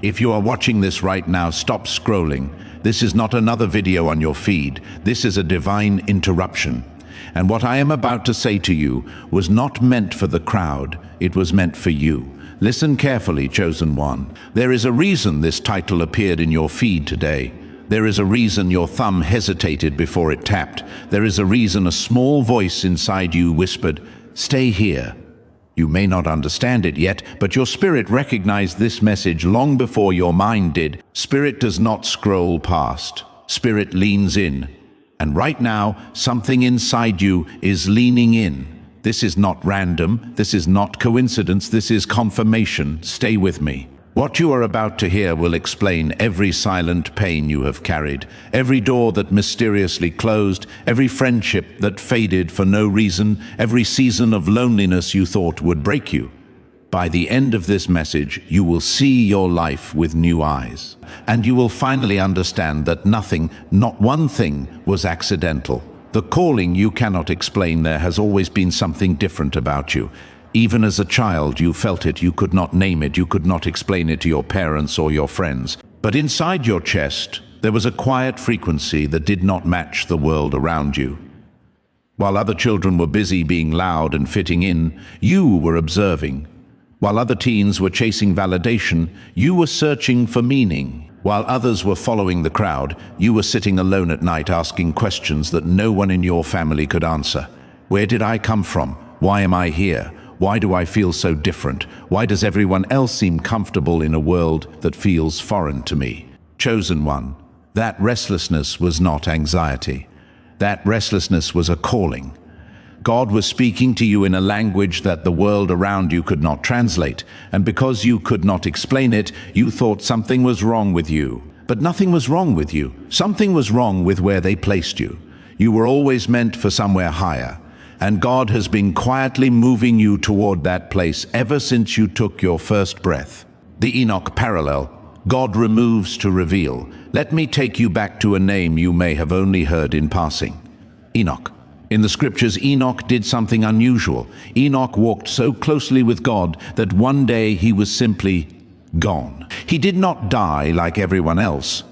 If you are watching this right now, stop scrolling. This is not another video on your feed. This is a divine interruption. And what I am about to say to you was not meant for the crowd, it was meant for you. Listen carefully, chosen one. There is a reason this title appeared in your feed today. There is a reason your thumb hesitated before it tapped. There is a reason a small voice inside you whispered, "Stay here." You may not understand it yet, but your spirit recognized this message long before your mind did. Spirit does not scroll past. Spirit leans in. And right now, something inside you is leaning in. This is not random. This is not coincidence. This is confirmation. Stay with me. What you are about to hear will explain every silent pain you have carried, every door that mysteriously closed, every friendship that faded for no reason, every season of loneliness you thought would break you. By the end of this message, you will see your life with new eyes, and you will finally understand that nothing, not one thing, was accidental. The calling you cannot explain, there has always been something different about you. Even as a child, you felt it, you could not name it, you could not explain it to your parents or your friends. But inside your chest, there was a quiet frequency that did not match the world around you. While other children were busy being loud and fitting in, you were observing. While other teens were chasing validation, you were searching for meaning. While others were following the crowd, you were sitting alone at night asking questions that no one in your family could answer. Where did I come from? Why am I here? Why do I feel so different? Why does everyone else seem comfortable in a world that feels foreign to me? Chosen one, that restlessness was not anxiety. That restlessness was a calling. God was speaking to you in a language that the world around you could not translate, and because you could not explain it, you thought something was wrong with you. But nothing was wrong with you. Something was wrong with where they placed you. You were always meant for somewhere higher. And God has been quietly moving you toward that place ever since you took your first breath. The Enoch parallel. God removes to reveal. Let me take you back to a name you may have only heard in passing. Enoch. In the scriptures, Enoch did something unusual. Enoch walked so closely with God that one day he was simply gone. He did not die like everyone else.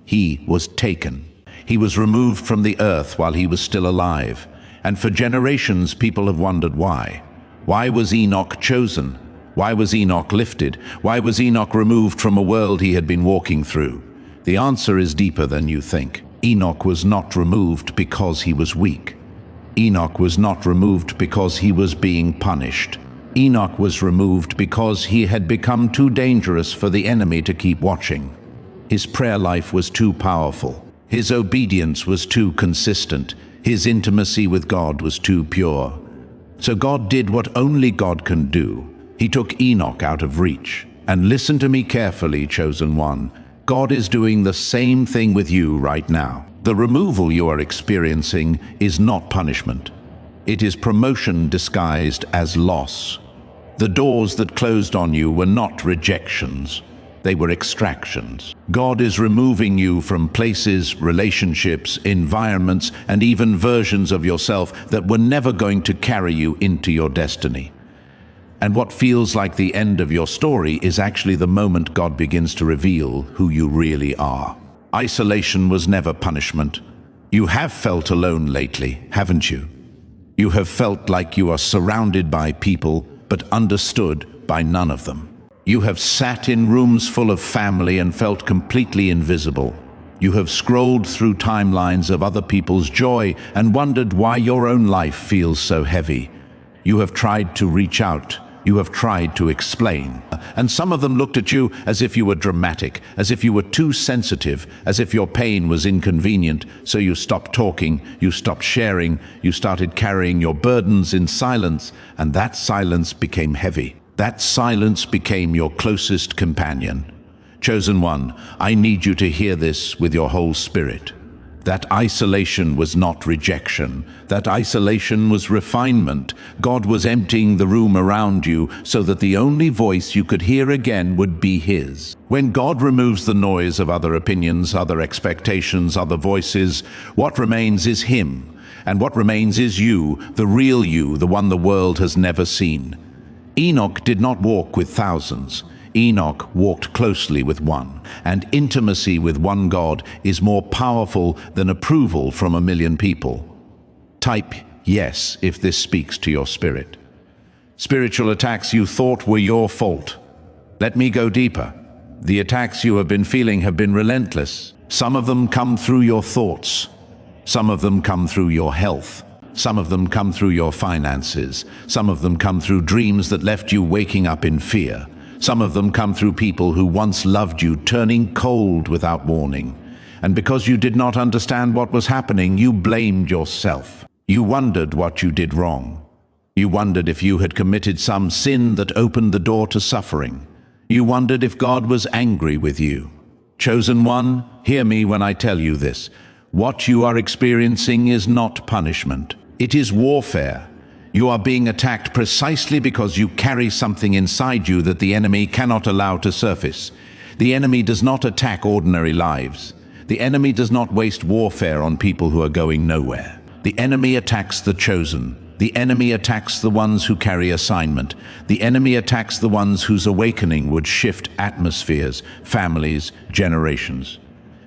He was taken. He was removed from the earth while he was still alive. And for generations, people have wondered why. Why was Enoch chosen? Why was Enoch lifted? Why was Enoch removed from a world he had been walking through? The answer is deeper than you think. Enoch was not removed because he was weak. Enoch was not removed because he was being punished. Enoch was removed because he had become too dangerous for the enemy to keep watching. His prayer life was too powerful. His obedience was too consistent. His intimacy with God was too pure. So God did what only God can do. He took Enoch out of reach. And listen to me carefully, chosen one. God is doing the same thing with you right now. The removal you are experiencing is not punishment. It is promotion disguised as loss. The doors that closed on you were not rejections. They were extractions. God is removing you from places, relationships, environments, and even versions of yourself that were never going to carry you into your destiny. And what feels like the end of your story is actually the moment God begins to reveal who you really are. Isolation was never punishment. You have felt alone lately, haven't you? You have felt like you are surrounded by people, but understood by none of them. You have sat in rooms full of family and felt completely invisible. You have scrolled through timelines of other people's joy and wondered why your own life feels so heavy. You have tried to reach out. You have tried to explain. And some of them looked at you as if you were dramatic, as if you were too sensitive, as if your pain was inconvenient. So you stopped talking, you stopped sharing, you started carrying your burdens in silence, and that silence became heavy. That silence became your closest companion. Chosen one, I need you to hear this with your whole spirit. That isolation was not rejection. That isolation was refinement. God was emptying the room around you so that the only voice you could hear again would be His. When God removes the noise of other opinions, other expectations, other voices, what remains is Him. And what remains is you, the real you, the one the world has never seen. Enoch did not walk with thousands. Enoch walked closely with one, and intimacy with one God is more powerful than approval from 1,000,000 people. Type yes if this speaks to your spirit. Spiritual attacks you thought were your fault. Let me go deeper. The attacks you have been feeling have been relentless. Some of them come through your thoughts. Some of them come through your health. Some of them come through your finances. Some of them come through dreams that left you waking up in fear. Some of them come through people who once loved you turning cold without warning. And because you did not understand what was happening, you blamed yourself. You wondered what you did wrong. You wondered if you had committed some sin that opened the door to suffering. You wondered if God was angry with you. Chosen one, hear me when I tell you this. What you are experiencing is not punishment. It is warfare. You are being attacked precisely because you carry something inside you that the enemy cannot allow to surface. The enemy does not attack ordinary lives. The enemy does not waste warfare on people who are going nowhere. The enemy attacks the chosen. The enemy attacks the ones who carry assignment. The enemy attacks the ones whose awakening would shift atmospheres, families, generations.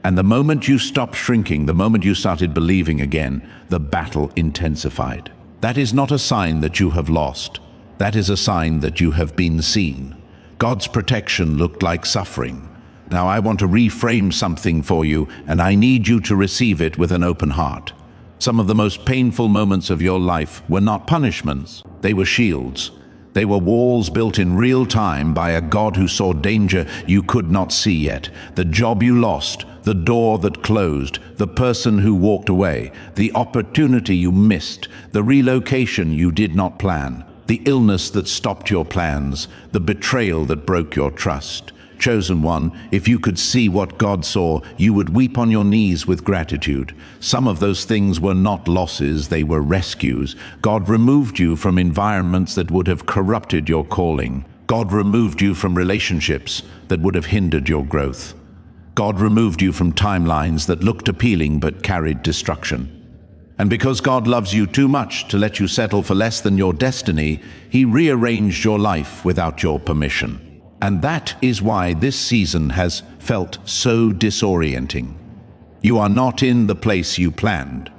And the moment you stopped shrinking, the moment you started believing again, the battle intensified. That is not a sign that you have lost. That is a sign that you have been seen. God's protection looked like suffering. Now I want to reframe something for you, and I need you to receive it with an open heart. Some of the most painful moments of your life were not punishments. They were shields. They were walls built in real time by a God who saw danger you could not see yet. The job you lost, the door that closed, the person who walked away, the opportunity you missed, the relocation you did not plan, the illness that stopped your plans, the betrayal that broke your trust. Chosen one, if you could see what God saw, you would weep on your knees with gratitude. Some of those things were not losses, they were rescues. God removed you from environments that would have corrupted your calling. God removed you from relationships that would have hindered your growth. God removed you from timelines that looked appealing but carried destruction. And because God loves you too much to let you settle for less than your destiny, He rearranged your life without your permission. And that is why this season has felt so disorienting. You are not in the place you planned,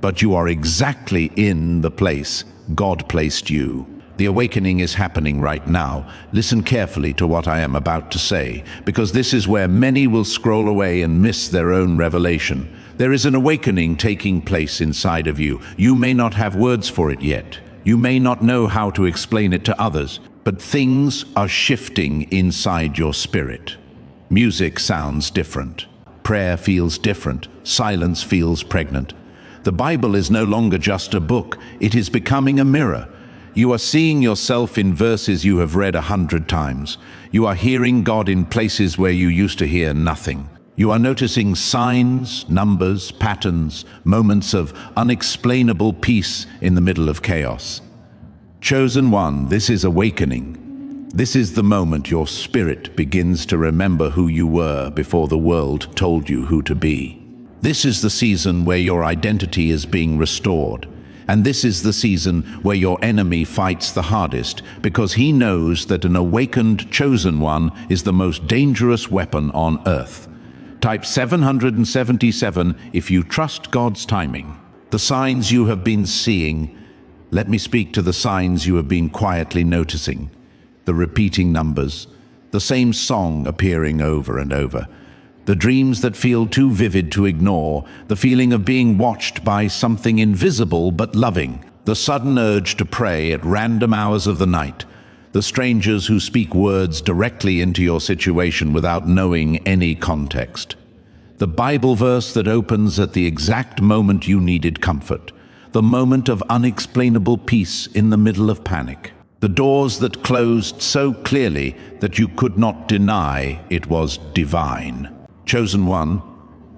but you are exactly in the place God placed you. The awakening is happening right now. Listen carefully to what I am about to say, because this is where many will scroll away and miss their own revelation. There is an awakening taking place inside of you. You may not have words for it yet. You may not know how to explain it to others, but things are shifting inside your spirit. Music sounds different. Prayer feels different. Silence feels pregnant. The Bible is no longer just a book. It is becoming a mirror. You are seeing yourself in verses you have read 100 times. You are hearing God in places where you used to hear nothing. You are noticing signs, numbers, patterns, moments of unexplainable peace in the middle of chaos. Chosen one, this is awakening. This is the moment your spirit begins to remember who you were before the world told you who to be. This is the season where your identity is being restored. And this is the season where your enemy fights the hardest, because he knows that an awakened chosen one is the most dangerous weapon on earth. Type 777 if you trust God's timing. The signs you have been seeing. Let me speak to the signs you have been quietly noticing. The repeating numbers, the same song appearing over and over. The dreams that feel too vivid to ignore, the feeling of being watched by something invisible but loving, the sudden urge to pray at random hours of the night, the strangers who speak words directly into your situation without knowing any context, the Bible verse that opens at the exact moment you needed comfort, the moment of unexplainable peace in the middle of panic, the doors that closed so clearly that you could not deny it was divine. Chosen one,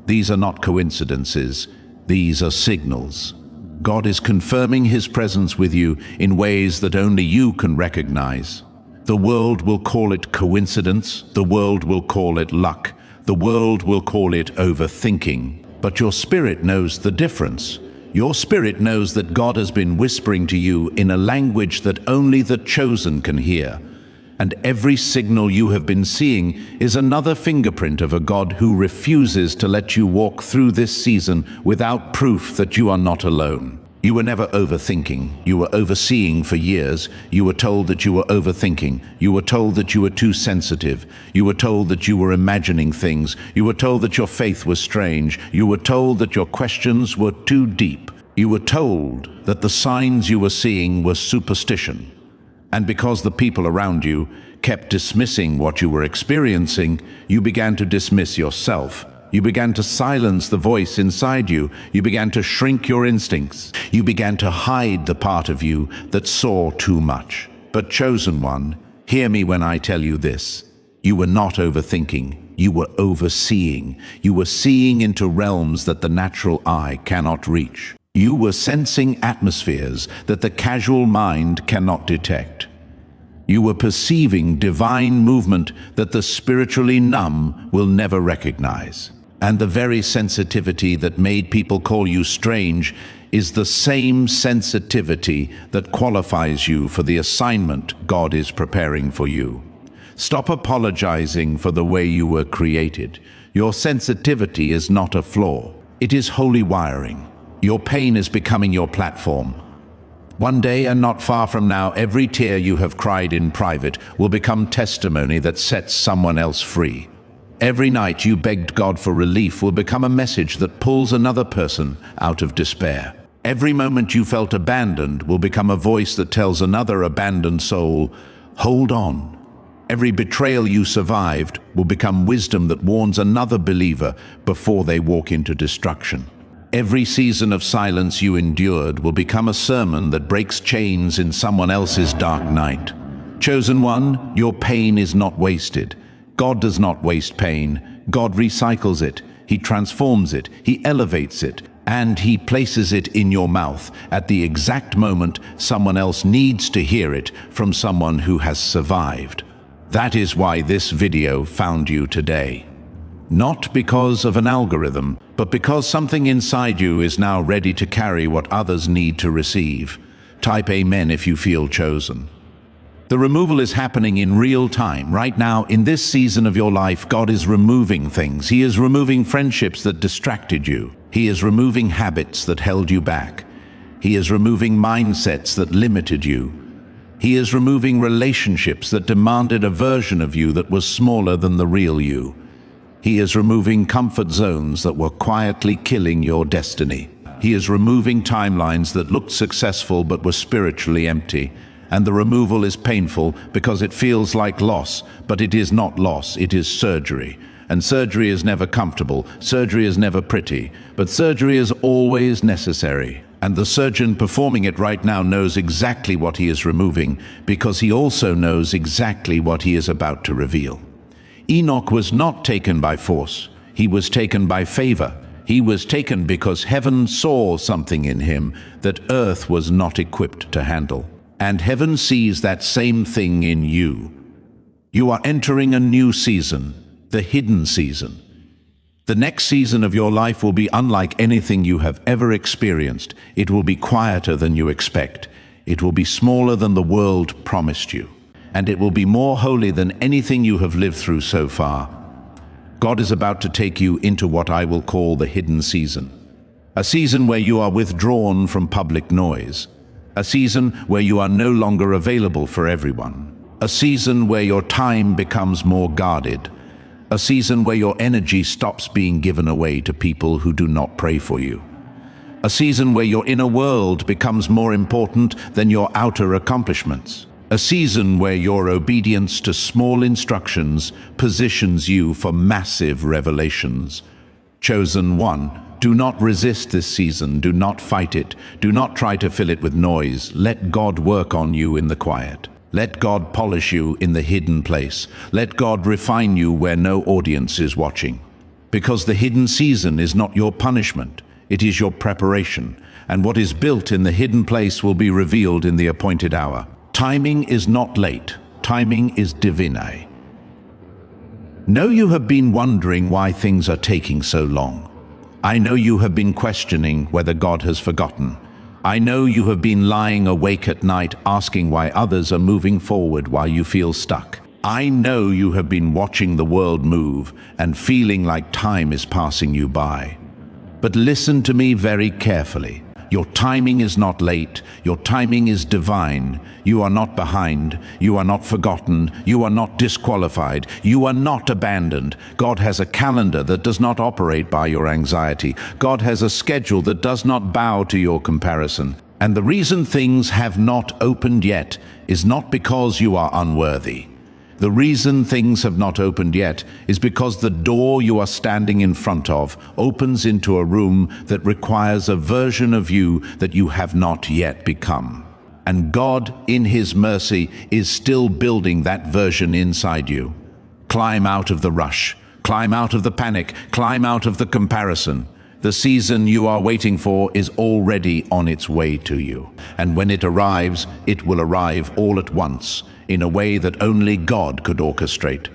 these are not coincidences, these are signals. God is confirming His presence with you in ways that only you can recognize. The world will call it coincidence, the world will call it luck, the world will call it overthinking, but your spirit knows the difference. Your spirit knows that God has been whispering to you in a language that only the chosen can hear. And every signal you have been seeing is another fingerprint of a God who refuses to let you walk through this season without proof that you are not alone. You were never overthinking. You were overseeing for years. You were told that you were overthinking. You were told that you were too sensitive. You were told that you were imagining things. You were told that your faith was strange. You were told that your questions were too deep. You were told that the signs you were seeing were superstition. And because the people around you kept dismissing what you were experiencing, you began to dismiss yourself. You began to silence the voice inside you. You began to shrink your instincts. You began to hide the part of you that saw too much. But chosen one, hear me when I tell you this. You were not overthinking. You were overseeing. You were seeing into realms that the natural eye cannot reach. You were sensing atmospheres that the casual mind cannot detect. You were perceiving divine movement that the spiritually numb will never recognize. And the very sensitivity that made people call you strange is the same sensitivity that qualifies you for the assignment God is preparing for you. Stop apologizing for the way you were created. Your sensitivity is not a flaw. It is holy wiring. Your pain is becoming your platform. One day, and not far from now, every tear you have cried in private will become testimony that sets someone else free. Every night you begged God for relief will become a message that pulls another person out of despair. Every moment you felt abandoned will become a voice that tells another abandoned soul, hold on. Every betrayal you survived will become wisdom that warns another believer before they walk into destruction. Every season of silence you endured will become a sermon that breaks chains in someone else's dark night. Chosen one, your pain is not wasted. God does not waste pain. God recycles it. He transforms it. He elevates it. And He places it in your mouth at the exact moment someone else needs to hear it from someone who has survived. That is why this video found you today. Not because of an algorithm, but because something inside you is now ready to carry what others need to receive. Type Amen if you feel chosen. The removal is happening in real time. Right now, in this season of your life, God is removing things. He is removing friendships that distracted you. He is removing habits that held you back. He is removing mindsets that limited you. He is removing relationships that demanded a version of you that was smaller than the real you. He is removing comfort zones that were quietly killing your destiny. He is removing timelines that looked successful but were spiritually empty. And the removal is painful because it feels like loss, but it is not loss, it is surgery. And surgery is never comfortable, surgery is never pretty, but surgery is always necessary. And the surgeon performing it right now knows exactly what he is removing, because he also knows exactly what he is about to reveal. Enoch was not taken by force, he was taken by favor. He was taken because heaven saw something in him that earth was not equipped to handle. And heaven sees that same thing in you. You are entering a new season, the hidden season. The next season of your life will be unlike anything you have ever experienced. It will be quieter than you expect. It will be smaller than the world promised you. And it will be more holy than anything you have lived through so far. God is about to take you into what I will call the hidden season. A season where you are withdrawn from public noise. A season where you are no longer available for everyone. A season where your time becomes more guarded. A season where your energy stops being given away to people who do not pray for you. A season where your inner world becomes more important than your outer accomplishments. A season where your obedience to small instructions positions you for massive revelations. Chosen one, do not resist this season, do not fight it, do not try to fill it with noise. Let God work on you in the quiet. Let God polish you in the hidden place. Let God refine you where no audience is watching. Because the hidden season is not your punishment, it is your preparation, and what is built in the hidden place will be revealed in the appointed hour. Timing is not late, timing is divine. Know you have been wondering why things are taking so long. I know you have been questioning whether God has forgotten. I know you have been lying awake at night asking why others are moving forward while you feel stuck. I know you have been watching the world move and feeling like time is passing you by. But listen to me very carefully. Your timing is not late. Your timing is divine. You are not behind. You are not forgotten. You are not disqualified. You are not abandoned. God has a calendar that does not operate by your anxiety. God has a schedule that does not bow to your comparison. And the reason things have not opened yet is not because you are unworthy. The reason things have not opened yet is because the door you are standing in front of opens into a room that requires a version of you that you have not yet become. And God, in His mercy, is still building that version inside you. Climb out of the rush. Climb out of the panic. Climb out of the comparison. The season you are waiting for is already on its way to you. And when it arrives, it will arrive all at once, in a way that only God could orchestrate.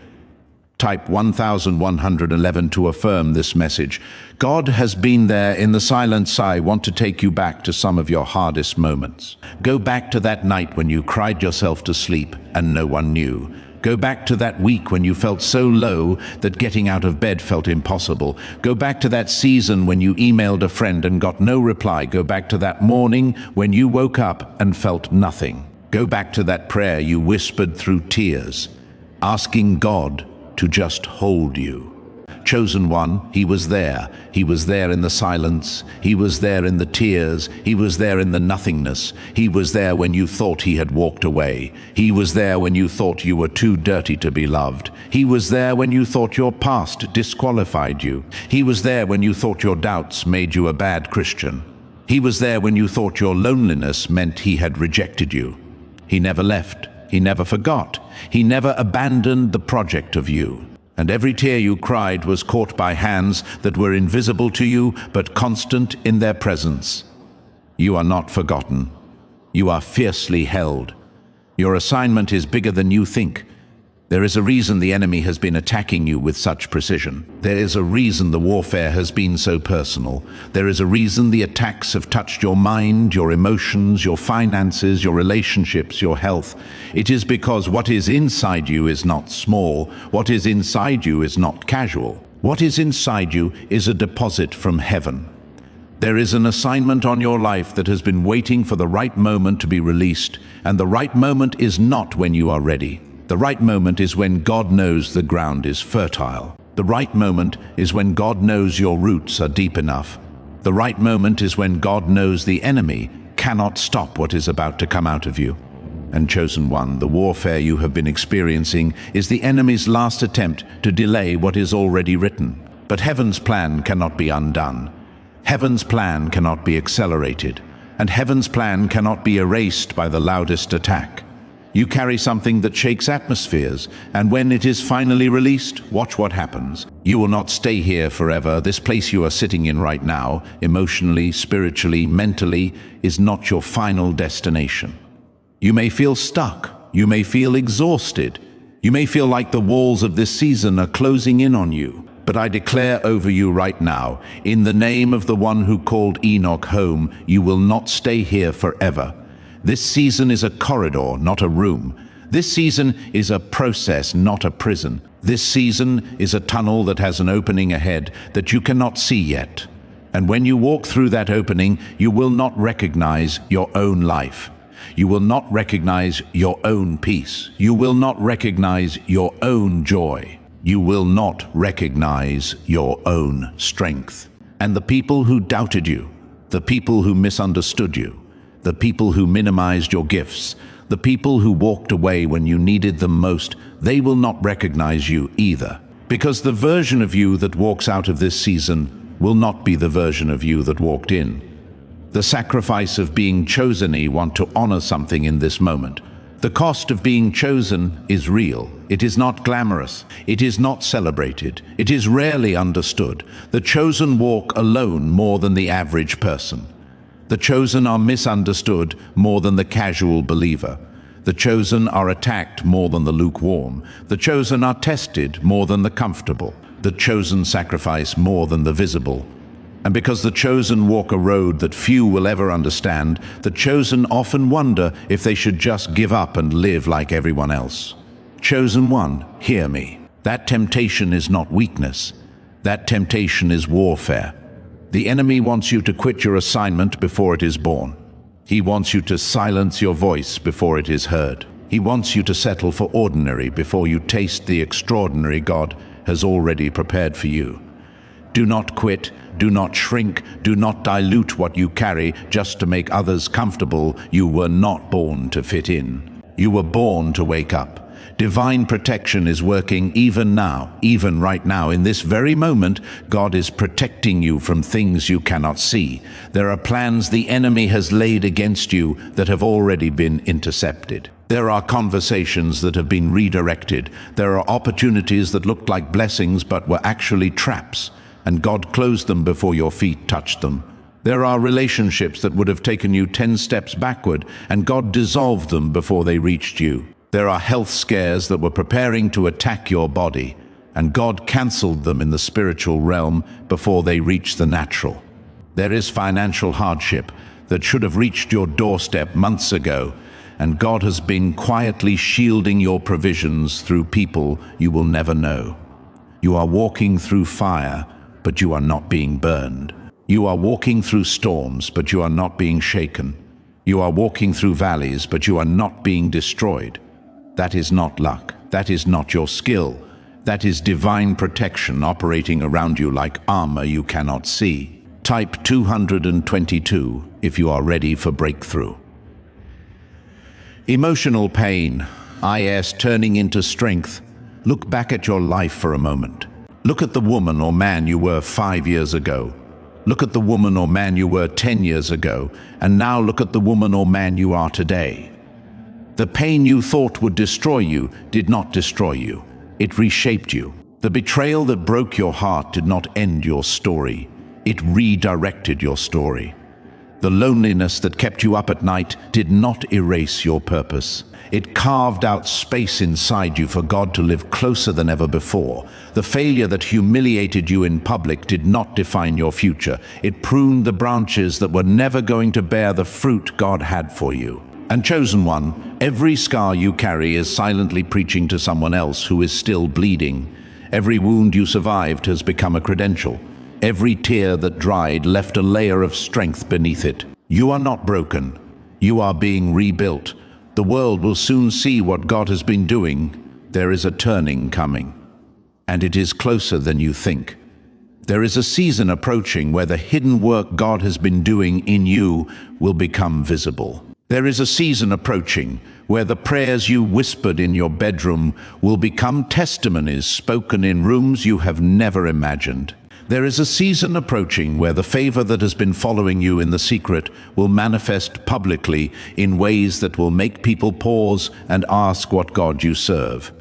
Type 1111 to affirm this message. God has been there in the silence. I want to take you back to some of your hardest moments. Go back to that night when you cried yourself to sleep and no one knew. Go back to that week when you felt so low that getting out of bed felt impossible. Go back to that season when you emailed a friend and got no reply. Go back to that morning when you woke up and felt nothing. Go back to that prayer you whispered through tears, asking God to just hold you. Chosen one, He was there. He was there in the silence. He was there in the tears. He was there in the nothingness. He was there when you thought He had walked away. He was there when you thought you were too dirty to be loved. He was there when you thought your past disqualified you. He was there when you thought your doubts made you a bad Christian. He was there when you thought your loneliness meant He had rejected you. He never left. He never forgot. He never abandoned the project of you. And every tear you cried was caught by hands that were invisible to you, but constant in their presence. You are not forgotten. You are fiercely held. Your assignment is bigger than you think. There is a reason the enemy has been attacking you with such precision. There is a reason the warfare has been so personal. There is a reason the attacks have touched your mind, your emotions, your finances, your relationships, your health. It is because what is inside you is not small. What is inside you is not casual. What is inside you is a deposit from heaven. There is an assignment on your life that has been waiting for the right moment to be released, and the right moment is not when you are ready. The right moment is when God knows the ground is fertile. The right moment is when God knows your roots are deep enough. The right moment is when God knows the enemy cannot stop what is about to come out of you. And chosen one, the warfare you have been experiencing is the enemy's last attempt to delay what is already written. But heaven's plan cannot be undone. Heaven's plan cannot be accelerated. And heaven's plan cannot be erased by the loudest attack. You carry something that shakes atmospheres, and when it is finally released, watch what happens. You will not stay here forever. This place you are sitting in right now, emotionally, spiritually, mentally, is not your final destination. You may feel stuck. You may feel exhausted. You may feel like the walls of this season are closing in on you. But I declare over you right now, in the name of the one who called Enoch home, you will not stay here forever. This season is a corridor, not a room. This season is a process, not a prison. This season is a tunnel that has an opening ahead that you cannot see yet. And when you walk through that opening, you will not recognize your own life. You will not recognize your own peace. You will not recognize your own joy. You will not recognize your own strength. And the people who doubted you, the people who misunderstood you, the people who minimized your gifts, the people who walked away when you needed them most, they will not recognize you either. Because the version of you that walks out of this season will not be the version of you that walked in. The sacrifice of being chosen, want to honor something in this moment. The cost of being chosen is real. It is not glamorous. It is not celebrated. It is rarely understood. The chosen walk alone more than the average person. The chosen are misunderstood more than the casual believer. The chosen are attacked more than the lukewarm. The chosen are tested more than the comfortable. The chosen sacrifice more than the visible. And because the chosen walk a road that few will ever understand, the chosen often wonder if they should just give up and live like everyone else. Chosen one, hear me. That temptation is not weakness. That temptation is warfare. The enemy wants you to quit your assignment before it is born. He wants you to silence your voice before it is heard. He wants you to settle for ordinary before you taste the extraordinary God has already prepared for you. Do not quit, do not shrink, do not dilute what you carry just to make others comfortable. You were not born to fit in. You were born to wake up. Divine protection is working even now, even right now. In this very moment, God is protecting you from things you cannot see. There are plans the enemy has laid against you that have already been intercepted. There are conversations that have been redirected. There are opportunities that looked like blessings but were actually traps, and God closed them before your feet touched them. There are relationships that would have taken you 10 steps backward, and God dissolved them before they reached you. There are health scares that were preparing to attack your body, and God cancelled them in the spiritual realm before they reached the natural. There is financial hardship that should have reached your doorstep months ago, and God has been quietly shielding your provisions through people you will never know. You are walking through fire, but you are not being burned. You are walking through storms, but you are not being shaken. You are walking through valleys, but you are not being destroyed. That is not luck. That is not your skill. That is divine protection operating around you like armor you cannot see. Type 222 if you are ready for breakthrough. Emotional pain, IS turning into strength. Look back at your life for a moment. Look at the woman or man you were 5 years ago. Look at the woman or man you were 10 years ago, and now look at the woman or man you are today. The pain you thought would destroy you did not destroy you. It reshaped you. The betrayal that broke your heart did not end your story. It redirected your story. The loneliness that kept you up at night did not erase your purpose. It carved out space inside you for God to live closer than ever before. The failure that humiliated you in public did not define your future. It pruned the branches that were never going to bear the fruit God had for you. And chosen one, every scar you carry is silently preaching to someone else who is still bleeding. Every wound you survived has become a credential. Every tear that dried left a layer of strength beneath it. You are not broken. You are being rebuilt. The world will soon see what God has been doing. There is a turning coming, and it is closer than you think. There is a season approaching where the hidden work God has been doing in you will become visible. There is a season approaching where the prayers you whispered in your bedroom will become testimonies spoken in rooms you have never imagined. There is a season approaching where the favor that has been following you in the secret will manifest publicly in ways that will make people pause and ask what God you serve.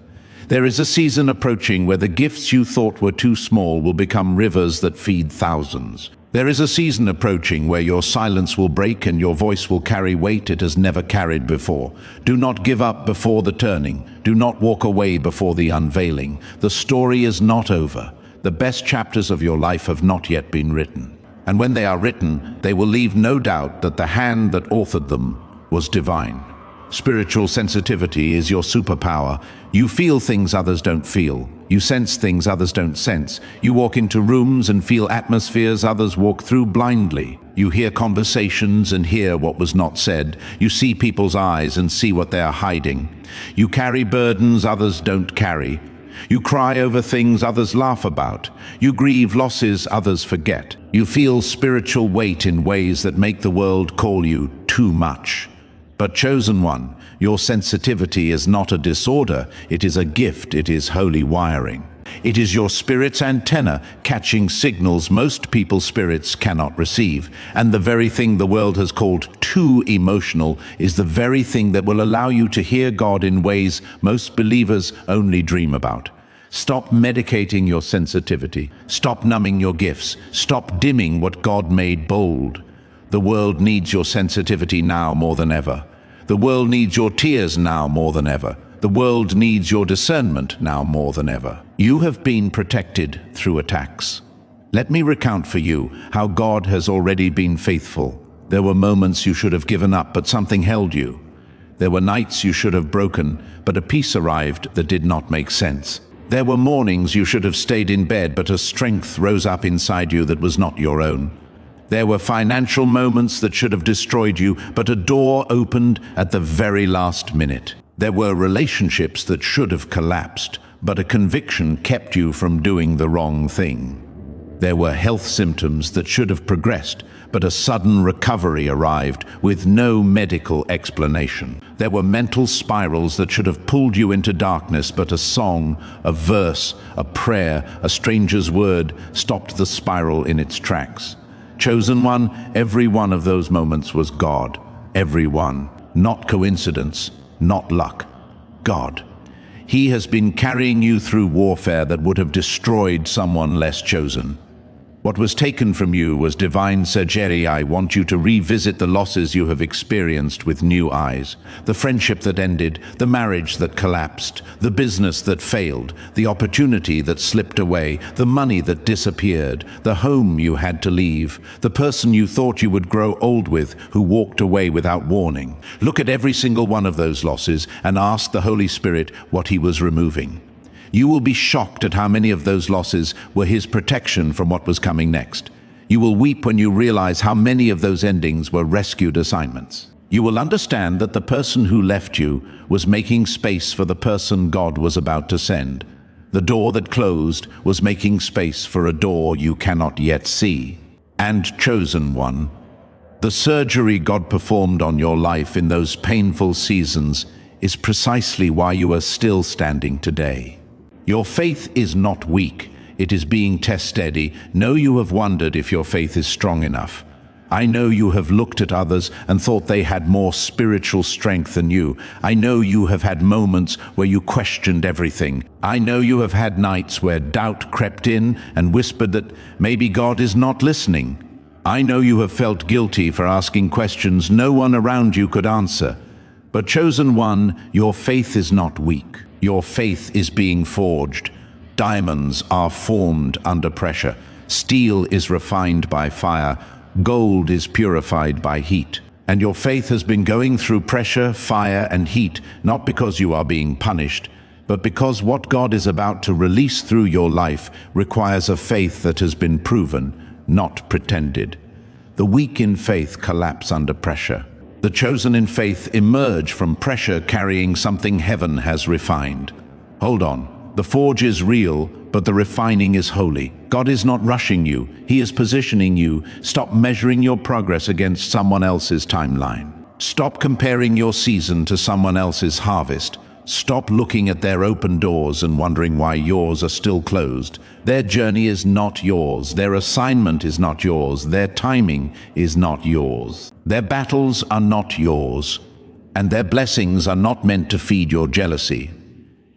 There is a season approaching where the gifts you thought were too small will become rivers that feed thousands. There is a season approaching where your silence will break and your voice will carry weight it has never carried before. Do not give up before the turning. Do not walk away before the unveiling. The story is not over. The best chapters of your life have not yet been written. And when they are written, they will leave no doubt that the hand that authored them was divine. Spiritual sensitivity is your superpower. You feel things others don't feel. You sense things others don't sense. You walk into rooms and feel atmospheres others walk through blindly. You hear conversations and hear what was not said. You see people's eyes and see what they are hiding. You carry burdens others don't carry. You cry over things others laugh about. You grieve losses others forget. You feel spiritual weight in ways that make the world call you too much. But chosen one, your sensitivity is not a disorder, it is a gift, it is holy wiring. It is your spirit's antenna catching signals most people's spirits cannot receive. And the very thing the world has called too emotional is the very thing that will allow you to hear God in ways most believers only dream about. Stop medicating your sensitivity. Stop numbing your gifts. Stop dimming what God made bold. The world needs your sensitivity now more than ever. The world needs your tears now more than ever. The world needs your discernment now more than ever. You have been protected through attacks. Let me recount for you how God has already been faithful. There were moments you should have given up, but something held you. There were nights you should have broken, but a peace arrived that did not make sense. There were mornings you should have stayed in bed, but a strength rose up inside you that was not your own. There were financial moments that should have destroyed you, but a door opened at the very last minute. There were relationships that should have collapsed, but a conviction kept you from doing the wrong thing. There were health symptoms that should have progressed, but a sudden recovery arrived with no medical explanation. There were mental spirals that should have pulled you into darkness, but a song, a verse, a prayer, a stranger's word stopped the spiral in its tracks. Chosen one, every one of those moments was God. Every one. Not coincidence, not luck. God. He has been carrying you through warfare that would have destroyed someone less chosen. What was taken from you was divine surgery. I want you to revisit the losses you have experienced with new eyes. The friendship that ended, the marriage that collapsed, the business that failed, the opportunity that slipped away, the money that disappeared, the home you had to leave, the person you thought you would grow old with who walked away without warning. Look at every single one of those losses and ask the Holy Spirit what He was removing. You will be shocked at how many of those losses were His protection from what was coming next. You will weep when you realize how many of those endings were rescued assignments. You will understand that the person who left you was making space for the person God was about to send. The door that closed was making space for a door you cannot yet see. And chosen one, the surgery God performed on your life in those painful seasons is precisely why you are still standing today. Your faith is not weak, it is being tested. Know you have wondered if your faith is strong enough. I know you have looked at others and thought they had more spiritual strength than you. I know you have had moments where you questioned everything. I know you have had nights where doubt crept in and whispered that maybe God is not listening. I know you have felt guilty for asking questions no one around you could answer. But chosen one, your faith is not weak. Your faith is being forged. Diamonds are formed under pressure. Steel is refined by fire. Gold is purified by heat. And your faith has been going through pressure, fire, and heat, not because you are being punished, but because what God is about to release through your life requires a faith that has been proven, not pretended. The weak in faith collapse under pressure. The chosen in faith emerge from pressure carrying something heaven has refined. Hold on. The forge is real, but the refining is holy. God is not rushing you. He is positioning you. Stop measuring your progress against someone else's timeline. Stop comparing your season to someone else's harvest. Stop looking at their open doors and wondering why yours are still closed. Their journey is not yours. Their assignment is not yours. Their timing is not yours. Their battles are not yours. And their blessings are not meant to feed your jealousy.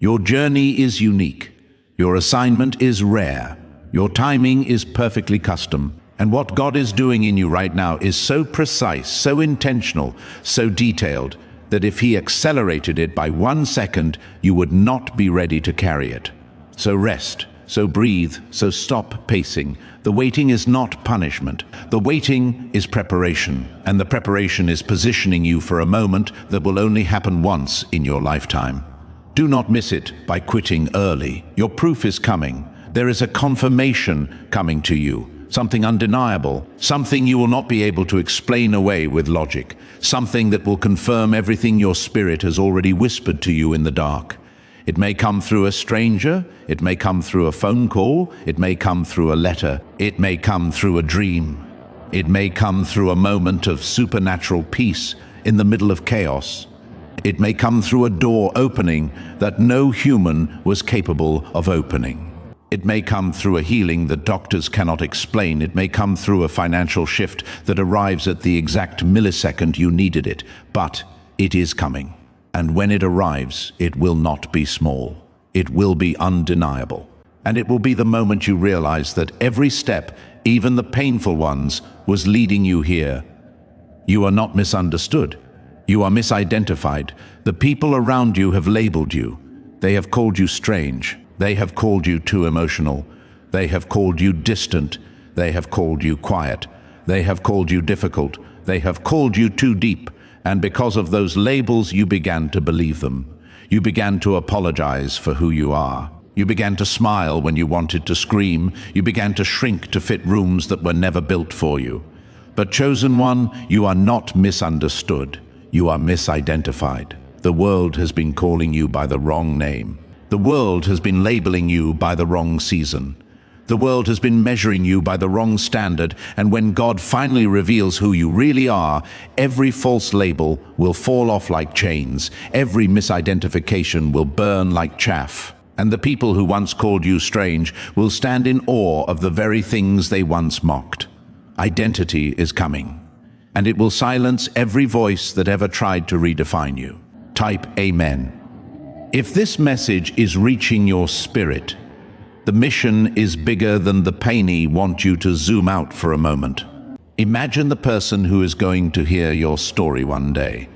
Your journey is unique. Your assignment is rare. Your timing is perfectly custom. And what God is doing in you right now is so precise, so intentional, so detailed, that if He accelerated it by 1 second, you would not be ready to carry it. So rest, so breathe, so stop pacing. The waiting is not punishment. The waiting is preparation, and the preparation is positioning you for a moment that will only happen once in your lifetime. Do not miss it by quitting early. Your proof is coming. There is a confirmation coming to you. Something undeniable, something you will not be able to explain away with logic, something that will confirm everything your spirit has already whispered to you in the dark. It may come through a stranger, it may come through a phone call, it may come through a letter, it may come through a dream. It may come through a moment of supernatural peace in the middle of chaos. It may come through a door opening that no human was capable of opening. It may come through a healing that doctors cannot explain. It may come through a financial shift that arrives at the exact millisecond you needed it. But it is coming. And when it arrives, it will not be small. It will be undeniable. And it will be the moment you realize that every step, even the painful ones, was leading you here. You are not misunderstood. You are misidentified. The people around you have labeled you. They have called you strange. They have called you too emotional. They have called you distant. They have called you quiet. They have called you difficult. They have called you too deep. And because of those labels, you began to believe them. You began to apologize for who you are. You began to smile when you wanted to scream. You began to shrink to fit rooms that were never built for you. But chosen one, you are not misunderstood. You are misidentified. The world has been calling you by the wrong name. The world has been labeling you by the wrong season. The world has been measuring you by the wrong standard, and when God finally reveals who you really are, every false label will fall off like chains. Every misidentification will burn like chaff. And the people who once called you strange will stand in awe of the very things they once mocked. Identity is coming, and it will silence every voice that ever tried to redefine you. Type Amen. If this message is reaching your spirit, the mission is bigger than the pain. Want you to zoom out for a moment. Imagine the person who is going to hear your story one day.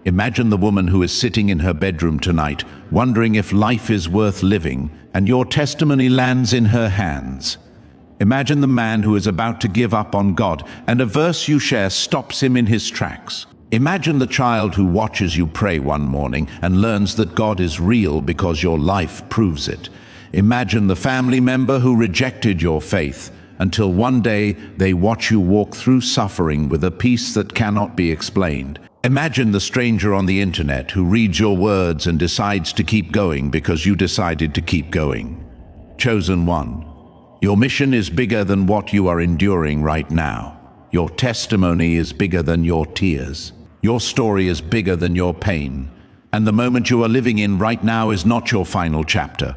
Imagine the woman who is sitting in her bedroom tonight, wondering if life is worth living, and your testimony lands in her hands. Imagine the man who is about to give up on God, and a verse you share stops him in his tracks. Imagine the child who watches you pray one morning and learns that God is real because your life proves it. Imagine the family member who rejected your faith until one day they watch you walk through suffering with a peace that cannot be explained. Imagine the stranger on the internet who reads your words and decides to keep going because you decided to keep going. Chosen one, your mission is bigger than what you are enduring right now. Your testimony is bigger than your tears. Your story is bigger than your pain. And the moment you are living in right now is not your final chapter.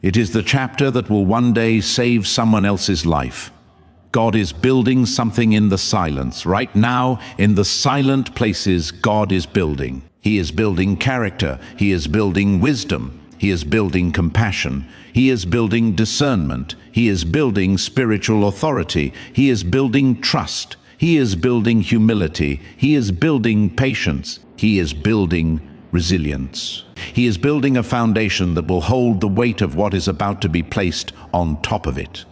It is the chapter that will one day save someone else's life. God is building something in the silence. Right now, in the silent places, God is building. He is building character. He is building wisdom. He is building compassion. He is building discernment. He is building spiritual authority. He is building trust. He is building humility. He is building patience. He is building resilience. He is building a foundation that will hold the weight of what is about to be placed on top of it.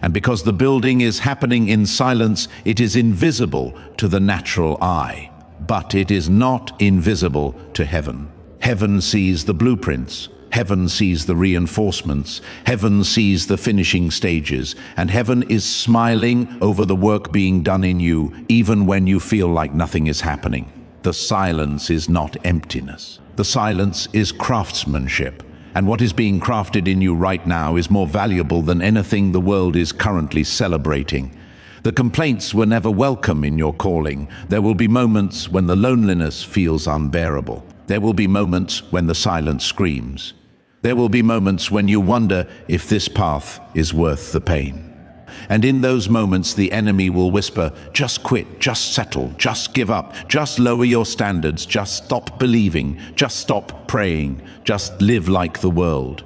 And because the building is happening in silence, it is invisible to the natural eye. But it is not invisible to heaven. Heaven sees the blueprints. Heaven sees the reinforcements. Heaven sees the finishing stages. And heaven is smiling over the work being done in you, even when you feel like nothing is happening. The silence is not emptiness. The silence is craftsmanship. And what is being crafted in you right now is more valuable than anything the world is currently celebrating. The complaints were never welcome in your calling. There will be moments when the loneliness feels unbearable. There will be moments when the silence screams. There will be moments when you wonder if this path is worth the pain. And in those moments, the enemy will whisper, just quit, just settle, just give up, just lower your standards, just stop believing, just stop praying, just live like the world.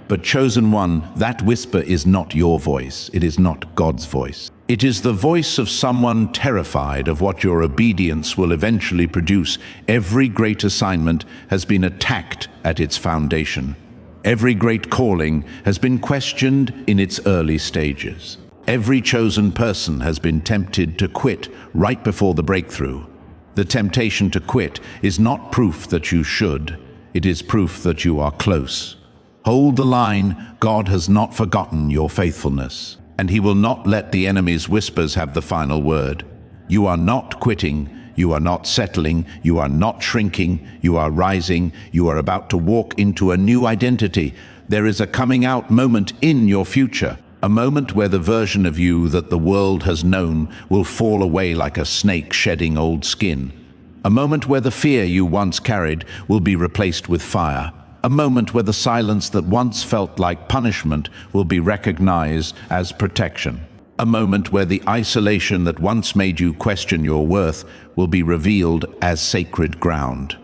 But chosen one, that whisper is not your voice. It is not God's voice. It is the voice of someone terrified of what your obedience will eventually produce. Every great assignment has been attacked at its foundation. Every great calling has been questioned in its early stages. Every chosen person has been tempted to quit right before the breakthrough. The temptation to quit is not proof that you should. It is proof that you are close. Hold the line. God has not forgotten your faithfulness, and He will not let the enemy's whispers have the final word. You are not quitting. You are not settling. You are not shrinking. You are rising. You are about to walk into a new identity. There is a coming out moment in your future, a moment where the version of you that the world has known will fall away like a snake shedding old skin. A moment where the fear you once carried will be replaced with fire. A moment where the silence that once felt like punishment will be recognized as protection. A moment where the isolation that once made you question your worth will be revealed as sacred ground.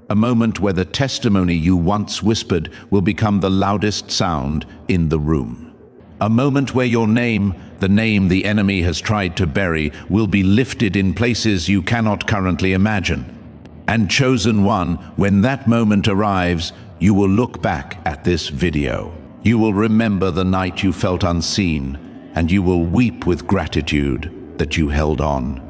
A moment where the testimony you once whispered will become the loudest sound in the room. A moment where your name, the name the enemy has tried to bury, will be lifted in places you cannot currently imagine. And chosen one, when that moment arrives, you will look back at this video. You will remember the night you felt unseen, and you will weep with gratitude that you held on.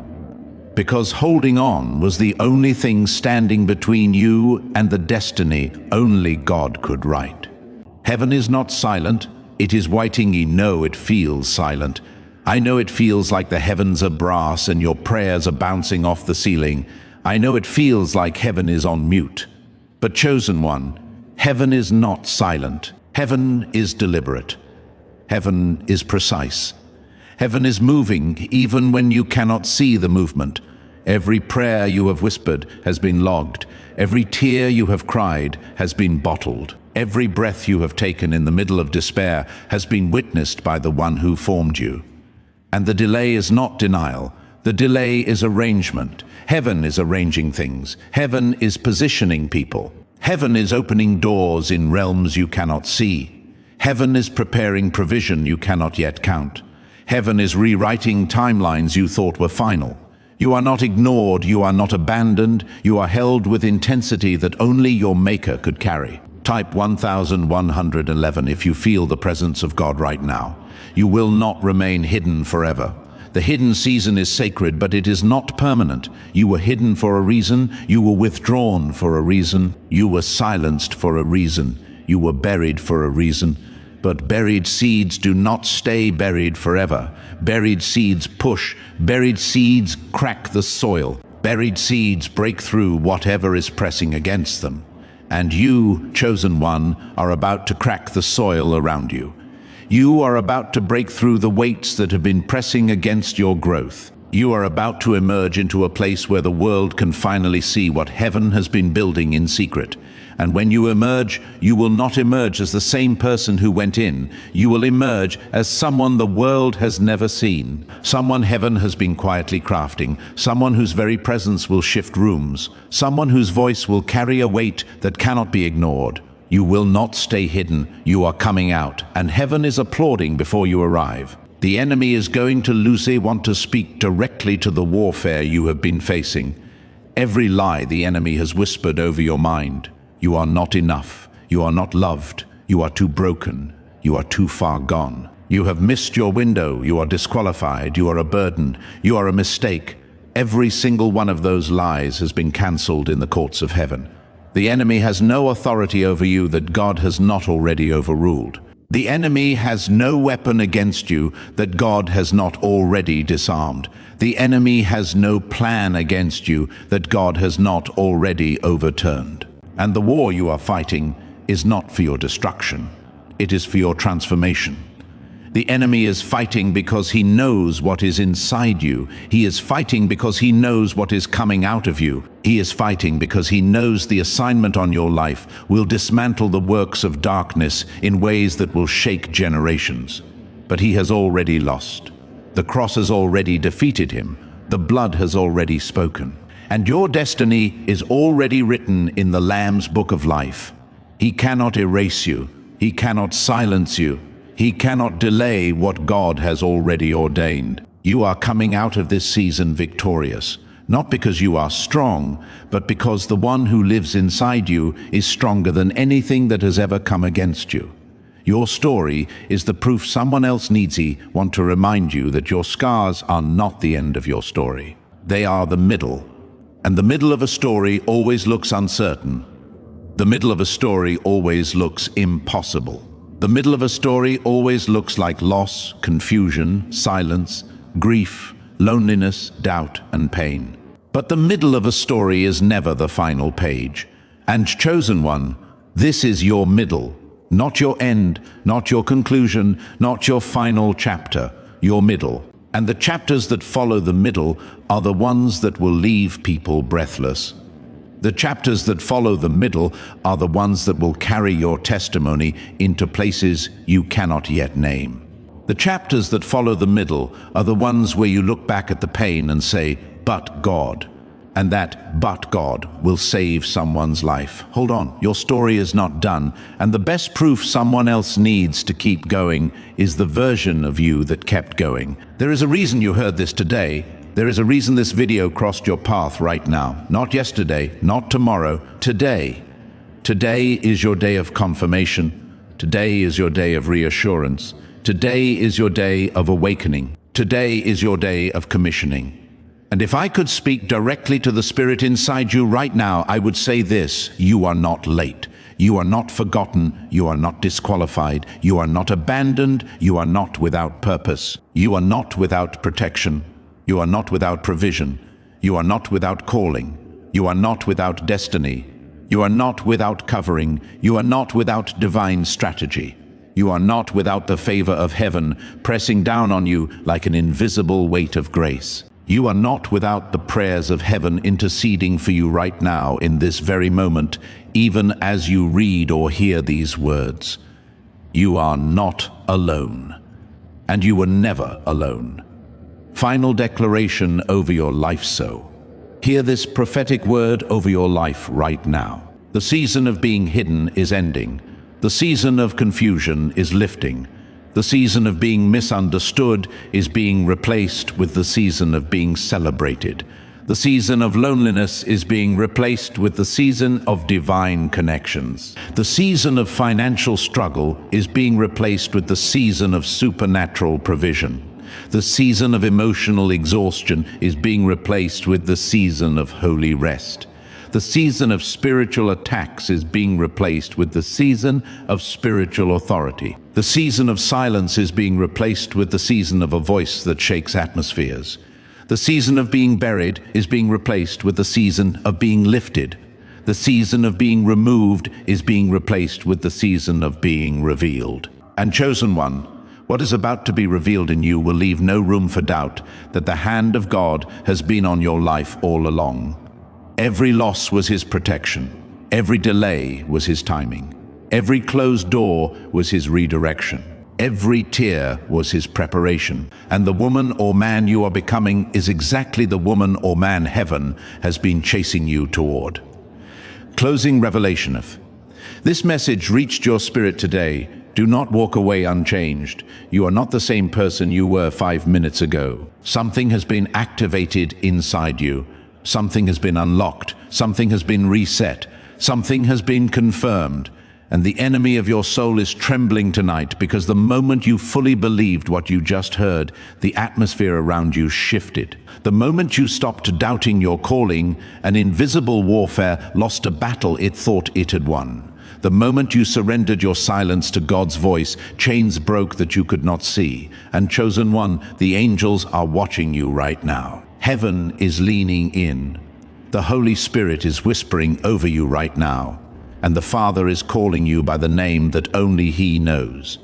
Because holding on was the only thing standing between you and the destiny only God could write. Heaven is not silent, it is waiting. You know it feels silent. I know it feels like the heavens are brass and your prayers are bouncing off the ceiling. I know it feels like heaven is on mute. But chosen one, heaven is not silent. Heaven is deliberate. Heaven is precise. Heaven is moving even when you cannot see the movement. Every prayer you have whispered has been logged. Every tear you have cried has been bottled. Every breath you have taken in the middle of despair has been witnessed by the one who formed you. And the delay is not denial. The delay is arrangement. Heaven is arranging things. Heaven is positioning people. Heaven is opening doors in realms you cannot see. Heaven is preparing provision you cannot yet count. Heaven is rewriting timelines you thought were final. You are not ignored, you are not abandoned, you are held with intensity that only your Maker could carry. Type 1111 if you feel the presence of God right now. You will not remain hidden forever. The hidden season is sacred, but it is not permanent. You were hidden for a reason, you were withdrawn for a reason, you were silenced for a reason, you were buried for a reason. But buried seeds do not stay buried forever. Buried seeds push, buried seeds crack the soil. Buried seeds break through whatever is pressing against them. And you, chosen one, are about to crack the soil around you. You are about to break through the weights that have been pressing against your growth. You are about to emerge into a place where the world can finally see what heaven has been building in secret. And when you emerge, you will not emerge as the same person who went in. You will emerge as someone the world has never seen. Someone heaven has been quietly crafting. Someone whose very presence will shift rooms. Someone whose voice will carry a weight that cannot be ignored. You will not stay hidden. You are coming out, and heaven is applauding before you arrive. The enemy is going to want to speak directly to the warfare you have been facing. Every lie the enemy has whispered over your mind. You are not enough. You are not loved. You are too broken. You are too far gone. You have missed your window. You are disqualified. You are a burden. You are a mistake. Every single one of those lies has been cancelled in the courts of heaven. The enemy has no authority over you that God has not already overruled. The enemy has no weapon against you that God has not already disarmed. The enemy has no plan against you that God has not already overturned. And the war you are fighting is not for your destruction. It is for your transformation. The enemy is fighting because he knows what is inside you. He is fighting because he knows what is coming out of you. He is fighting because he knows the assignment on your life will dismantle the works of darkness in ways that will shake generations. But he has already lost. The cross has already defeated him. The blood has already spoken. And your destiny is already written in the Lamb's book of life. He cannot erase you. He cannot silence you. He cannot delay what God has already ordained. You are coming out of this season victorious, not because you are strong, but because the one who lives inside you is stronger than anything that has ever come against you. Your story is the proof someone else needs. Want to remind you that your scars are not the end of your story. They are the middle. And the middle of a story always looks uncertain. The middle of a story always looks impossible. The middle of a story always looks like loss, confusion, silence, grief, loneliness, doubt, and pain. But the middle of a story is never the final page. And chosen one, this is your middle, not your end, not your conclusion, not your final chapter, your middle. And the chapters that follow the middle are the ones that will leave people breathless. The chapters that follow the middle are the ones that will carry your testimony into places you cannot yet name. The chapters that follow the middle are the ones where you look back at the pain and say, "But God." And that "but God" will save someone's life. Hold on, your story is not done. And the best proof someone else needs to keep going is the version of you that kept going. There is a reason you heard this today. There is a reason this video crossed your path right now. Not yesterday, not tomorrow, today. Today is your day of confirmation. Today is your day of reassurance. Today is your day of awakening. Today is your day of commissioning. And if I could speak directly to the Spirit inside you right now, I would say this: you are not late. You are not forgotten. You are not disqualified. You are not abandoned. You are not without purpose. You are not without protection. You are not without provision. You are not without calling. You are not without destiny. You are not without covering. You are not without divine strategy. You are not without the favor of heaven pressing down on you like an invisible weight of grace. You are not without the prayers of heaven interceding for you right now in this very moment, even as you read or hear these words. You are not alone, and you were never alone. Final declaration over your life. So hear this prophetic word over your life right now. The season of being hidden is ending. The season of confusion is lifting. The season of being misunderstood is being replaced with the season of being celebrated. The season of loneliness is being replaced with the season of divine connections. The season of financial struggle is being replaced with the season of supernatural provision. The season of emotional exhaustion is being replaced with the season of holy rest. The season of spiritual attacks is being replaced with the season of spiritual authority. The season of silence is being replaced with the season of a voice that shakes atmospheres. The season of being buried is being replaced with the season of being lifted. The season of being removed is being replaced with the season of being revealed. And chosen one, what is about to be revealed in you will leave no room for doubt that the hand of God has been on your life all along. Every loss was His protection. Every delay was His timing. Every closed door was His redirection. Every tear was His preparation. And the woman or man you are becoming is exactly the woman or man heaven has been chasing you toward. Closing revelation. If this message reached your spirit today, do not walk away unchanged. You are not the same person you were 5 minutes ago. Something has been activated inside you. Something has been unlocked. Something has been reset. Something has been confirmed. And the enemy of your soul is trembling tonight because the moment you fully believed what you just heard, the atmosphere around you shifted. The moment you stopped doubting your calling, an invisible warfare lost a battle it thought it had won. The moment you surrendered your silence to God's voice, chains broke that you could not see. And chosen one, the angels are watching you right now. Heaven is leaning in. The Holy Spirit is whispering over you right now. And the Father is calling you by the name that only He knows.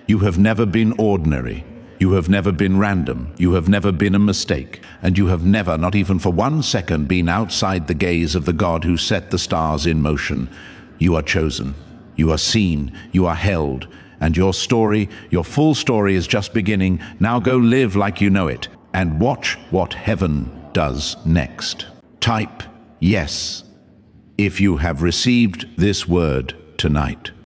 You have never been ordinary. You have never been random. You have never been a mistake. And you have never, not even for 1 second, been outside the gaze of the God who set the stars in motion. You are chosen. You are seen. You are held. And your story, your full story, is just beginning. Now go live like you know it. And watch what heaven does next. Type yes if you have received this word tonight.